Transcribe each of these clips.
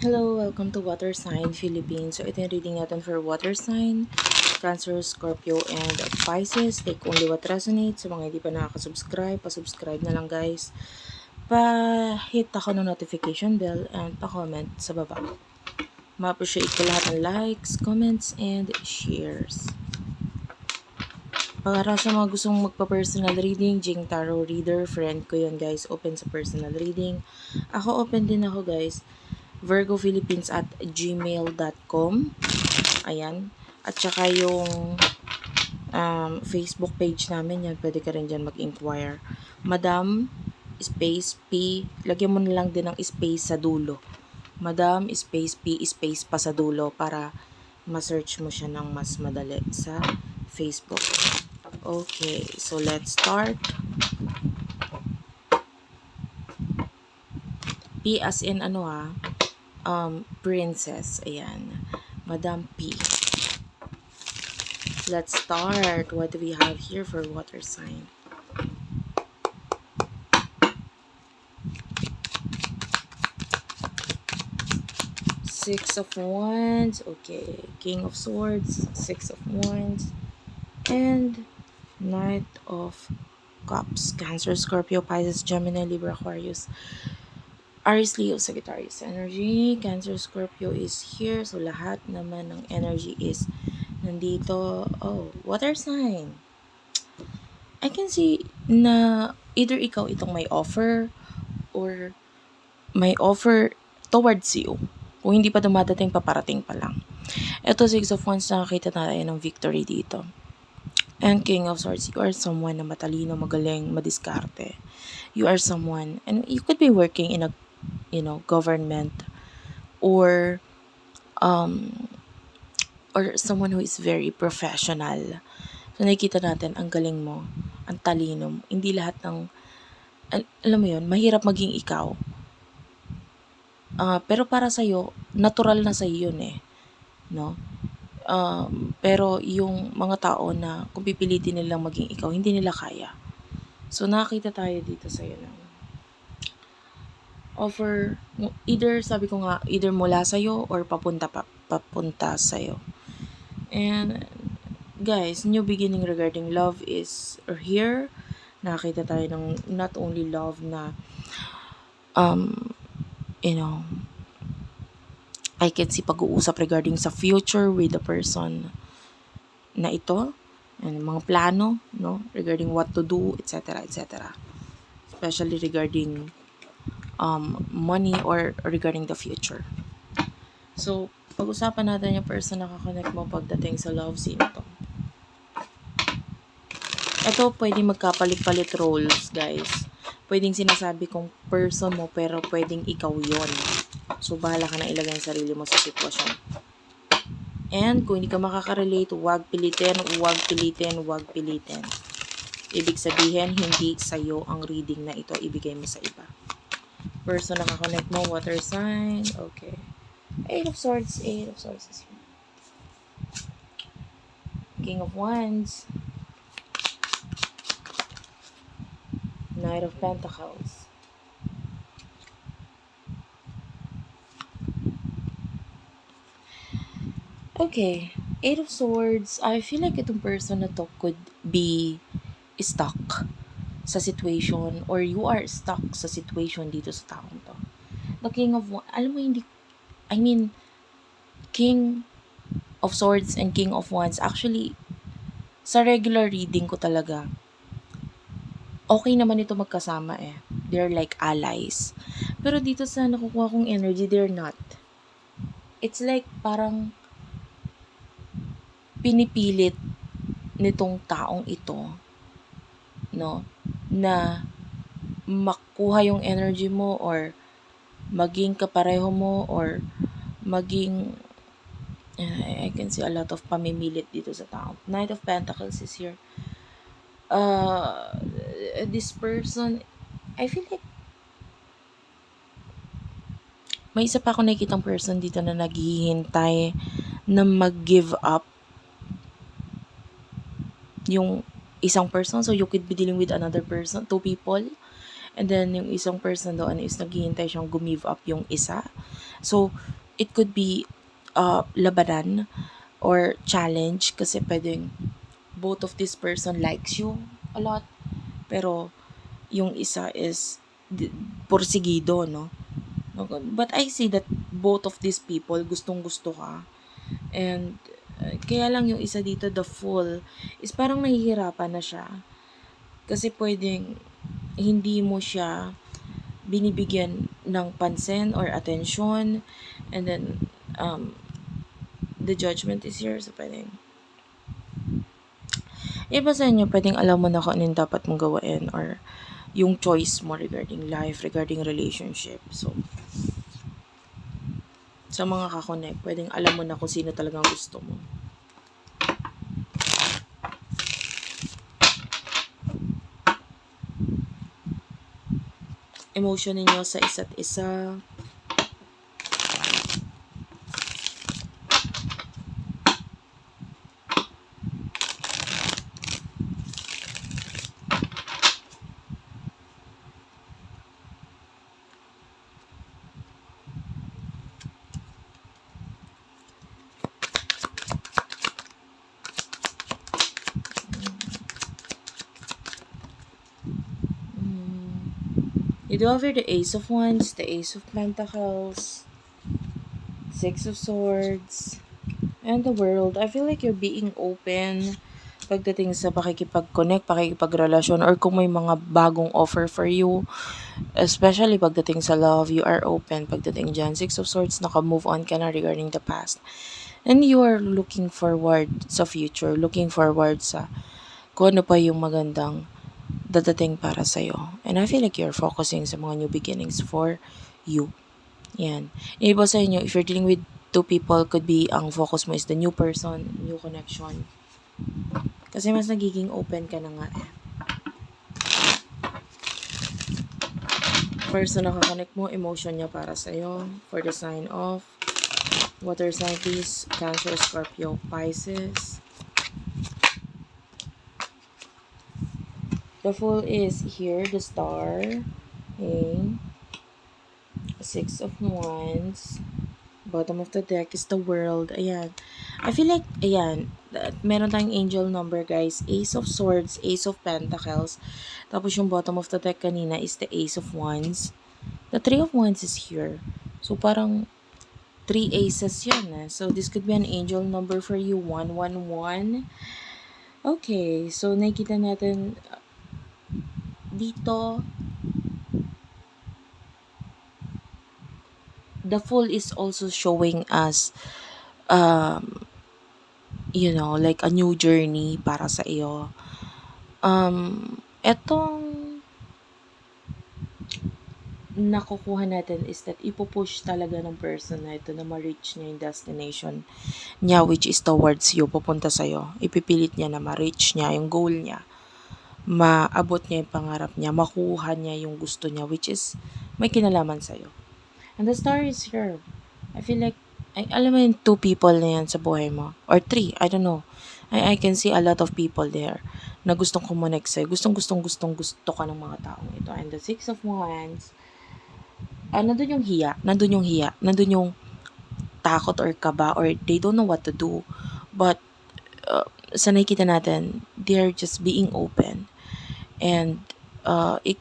Hello, welcome to Water Sign Philippines. So ito yung reading natin for Water Sign, Cancer, Scorpio, and Pisces. Take only what resonates. Sa mga hindi pa nakaka-subscribe, pa-subscribe na lang guys. Pa-hit ako ng notification bell and pa-comment sa baba. Ma-appreciate ko lahat ng likes, comments, and shares. Para sa mga gustong magpa-personal reading, Jing Tarot Reader, friend ko yun guys, open sa personal reading. Ako open din ako guys. virgophilippines@gmail.com. Ayan. At saka yung Facebook page namin yan. Pwede ka rin dyan mag-inquire. Madam, space P. Lagyan mo na lang din ng space sa dulo. Madam, space P, space pa sa dulo para ma-search mo siya ng mas madali sa Facebook. Okay, so let's start. P as in princess. Ayan. Madam P. Let's start. What do we have here for water sign? Six of Wands. Okay. King of Swords. Six of Wands. And Knight of Cups. Cancer, Scorpio, Pisces, Gemini, Libra, Aquarius, Aries, Leo, Sagittarius energy. Cancer, Scorpio is here. So, lahat naman ng energy is nandito. Oh, water sign. I can see na either ikaw itong may offer or may offer towards you. Kung hindi pa dumadating, paparating pa lang. Ito, Six of Wands, nakakita natin ng victory dito. And King of Swords, you are someone na matalino, magaling, madiskarte. You are someone, and you could be working in a government or someone who is very professional. So nakikita natin ang galing mo, ang talino mo. Hindi lahat ng alam mo yun, mahirap maging ikaw. Pero para sa iyo, natural na sa iyo yun no? Pero yung mga tao na kung pipilitin nilang maging ikaw, hindi nila kaya. So nakakita tayo dito sa iyo ng offer, sabi ko nga, either mula sa'yo or papunta sa'yo. And, guys, new beginning regarding love is here. Nakakita tayo ng not only love na, I can see pag-uusap regarding sa future with the person na ito, and mga plano, regarding what to do, etc., etc. Especially regarding money or regarding the future. So, pag-usapan natin yung person na kakonect mo pagdating sa love scene to. Ito, pwedeng magkapalit-palit roles, guys. Pwedeng sinasabi kong person mo, pero pwedeng ikaw yon. So, bahala ka na ilagay ang sarili mo sa sitwasyon. And, kung hindi ka makaka-relate, huwag pilitin. Ibig sabihin, hindi sa'yo ang reading na ito, ibigay mo sa iba. Person na kakonect mo, water sign. Okay. Eight of Swords is here. King of Wands. Knight of Pentacles. Okay. Eight of Swords. I feel like itong person na to could be stuck sa situation, or you are stuck sa situation dito sa taong to. The King of Wands, King of Swords and King of Wands, actually, sa regular reading ko talaga, okay naman ito magkasama They're like allies. Pero dito sa nakukuha kong energy, they're not. It's like parang pinipilit nitong taong ito, na makuha yung energy mo or maging kapareho mo or maging I can see a lot of pamimilit dito sa tao. Knight of Pentacles is here. This person, I feel like may isa pa ako nakikitang person dito na naghihintay na mag-give up yung isang person. So, you could be dealing with another person, two people. And then, yung isang person doon is naghihintay siyang gumive up yung isa. So, it could be labanan or challenge kasi pwedeng both of this person likes you a lot pero yung isa is porsigido, no? But I see that both of these people gustong-gusto ka. And kaya lang yung isa dito, the fool, is parang nahihirapan na siya. Kasi pwedeng hindi mo siya binibigyan ng pansin or attention. And then, the judgment is here. So, pwedeng iba sa inyo, pwedeng alam mo na kung anong dapat mong gawain or yung choice mo regarding life, regarding relationship. So, sa mga kakonek, pwedeng alam mo na kung sino talagang gusto mo. Emotion ninyo sa isa't isa. You do have here the Ace of Wands, the Ace of Pentacles, Six of Swords, and the World. I feel like you're being open pagdating sa pakikipag-connect, pakikipagrelasyon, or kung may mga bagong offer for you. Especially pagdating sa love, you are open. Pagdating dyan, Six of Swords, naka-move on ka na regarding the past. And you are looking forward sa future, looking forward sa kung ano pa yung magandang dadating para sa'yo. And I feel like you're focusing sa mga new beginnings for you. Yan. Iba sa inyo, if you're dealing with two people, could be ang focus mo is the new person, new connection. Kasi mas nagiging open ka na nga eh. Person na kakonect mo, emotion niya para sa'yo. For the sign of water sign, please, Cancer, Scorpio, Pisces. The Fool is here, the Star, okay. Six of Wands. Bottom of the deck is the World. Ayan. I feel like, ayan, meron tayong angel number, guys. Ace of Swords, Ace of Pentacles. Tapos yung bottom of the deck kanina is the Ace of Wands. The Three of Wands is here. So, parang 3 aces yun eh. So, this could be an angel number for you, 111. Okay, so nakikita natin dito, the Fool is also showing us, you know, like a new journey para sa iyo. Etong nakukuha natin is that ipupush talaga ng person na ito na ma-reach niya yung destination niya, which is towards you, pupunta sa'yo. Ipipilit niya na ma-reach niya yung goal niya. Maabot niya yung pangarap niya, makuha niya yung gusto niya, which is may kinalaman sa'yo. And the Star is here. I feel like, alam mo yung two people na yan sa buhay mo. Or three, I don't know. I can see a lot of people there na gustong kumonek sa'yo. Gustong gusto ka ng mga taong ito. And the Six of Wands, nandun yung hiya. Nandun yung takot or kaba or they don't know what to do. But, sa nakikita natin, they're just being open. And,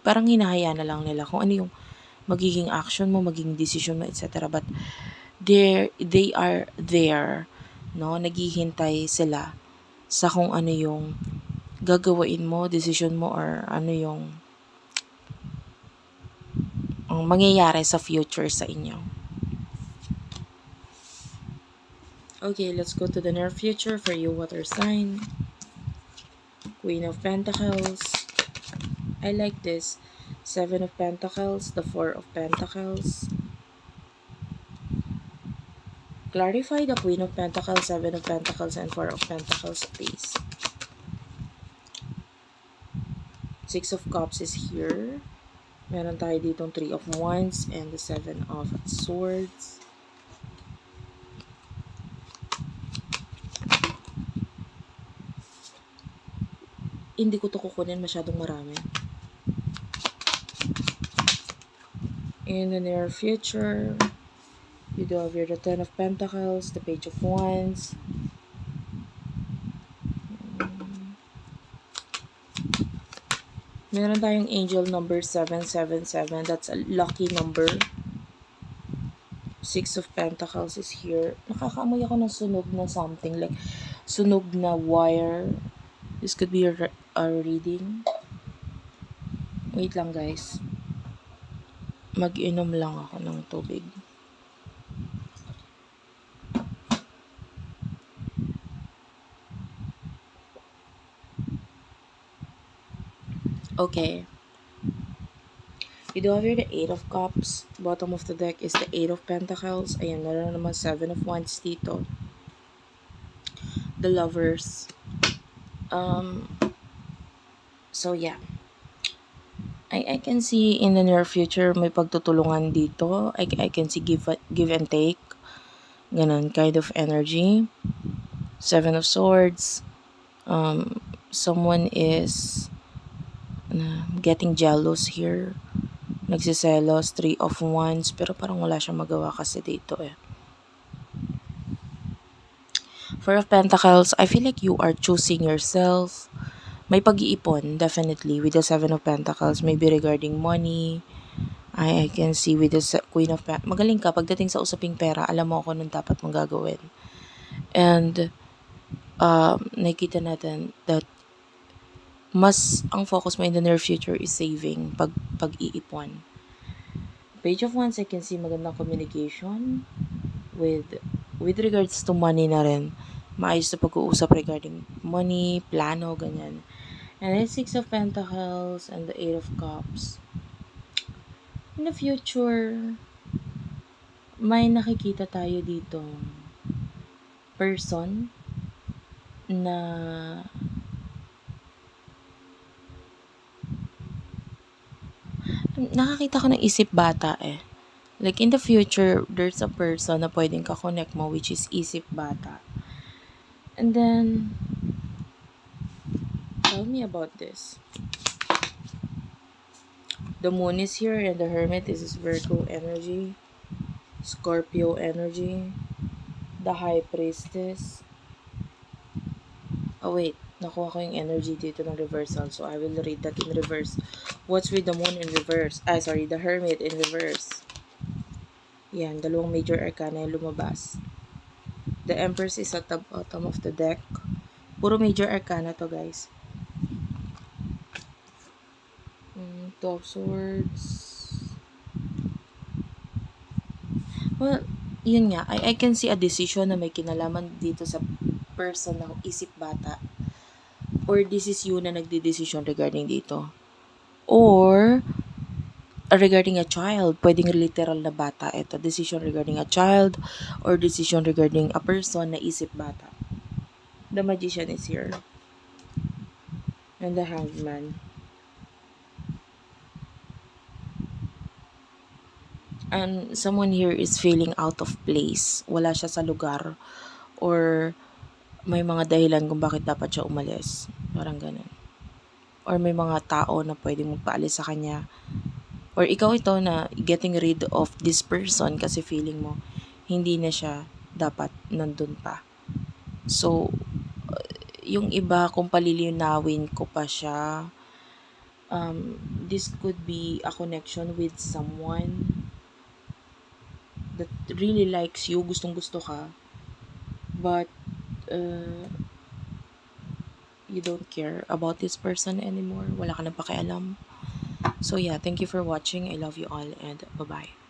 parang hinahaya na lang nila kung ano yung magiging action mo, magiging decision mo, etc. But, they are there, no? Naghihintay sila sa kung ano yung gagawain mo, decision mo, or ano yung ang mangyayari sa future sa inyo. Okay, let's go to the near future for you, water sign. Queen of Pentacles. I like this. Seven of Pentacles, the Four of Pentacles. Clarify the Queen of Pentacles, Seven of Pentacles, and Four of Pentacles, please. Six of Cups is here. Meron tayo ditong Three of Wands and the Seven of Swords. Hindi ko to kukunin, masyadong marami. In the near future, You do have here the Ten of Pentacles, the Page of Wands. Meron tayong angel number 777. That's a lucky number. Six of Pentacles is here. Nakakaamoy ako ng sunog na something. Like, sunog na wire. This could be a reading. Wait lang, guys. Mag-inom lang ako ng tubig. Okay. You do have here the Eight of Cups. Bottom of the deck is the Eight of Pentacles. Ayan, meron naman Seven of Wands dito. The Lovers. So yeah. I can see in the near future may pagtutulungan dito. I can see give and take. Ganon kind of energy. Seven of Swords. Someone is getting jealous here. Nagsiselos. Three of Wands. Pero parang wala siyang magawa kasi dito eh. Four of Pentacles. I feel like you are choosing yourself. May pag-iipon, definitely, with the Seven of Pentacles. Maybe regarding money. I can see with the Queen of Pentacles. Magaling ka. Pagdating sa usaping pera, alam mo kung anong dapat mong gagawin. And, nakikita natin that mas ang focus mo in the near future is saving, pag-iipon. Page of Wands, I can see magandang communication with regards to money na rin. Maayos na pag-uusap regarding money, plano, ganyan. And then Six of Pentacles and the Eight of Cups. In the future, may nakikita tayo dito person na nakakita ko ng isip bata eh. Like in the future, there's a person na pwedeng ka-connect mo which is isip bata. And then, tell me about this. The Moon is here and the Hermit is Virgo energy. Scorpio energy. The High Priestess. Oh wait, nakuha ko yung energy dito ng reversal. So I will read that in reverse. What's with the Moon in reverse? The Hermit in reverse. Yan, dalawang major arcana yung lumabas. The Empress is at the bottom of the deck. Puro major arcana to, guys. Two of Swords. Well, yun nga. I can see a decision na may kinalaman dito sa person na isip bata. Or this is you na nagdidesisyon regarding dito. Or regarding a child, pwedeng literal na bata. Ito, decision regarding a child or decision regarding a person na isip bata. The Magician is here. And the Hanged Man. And someone here is feeling out of place. Wala siya sa lugar. Or may mga dahilan kung bakit dapat siya umalis. Parang ganun. Or may mga tao na pwedeng magpaalis sa kanya. Or ikaw ito na getting rid of this person kasi feeling mo hindi na siya dapat nandun pa. So, yung iba kung palilinawin ko pa siya, this could be a connection with someone that really likes you, gustong-gusto ka, but you don't care about this person anymore. Wala ka na pakialam. So yeah, thank you for watching. I love you all and bye-bye.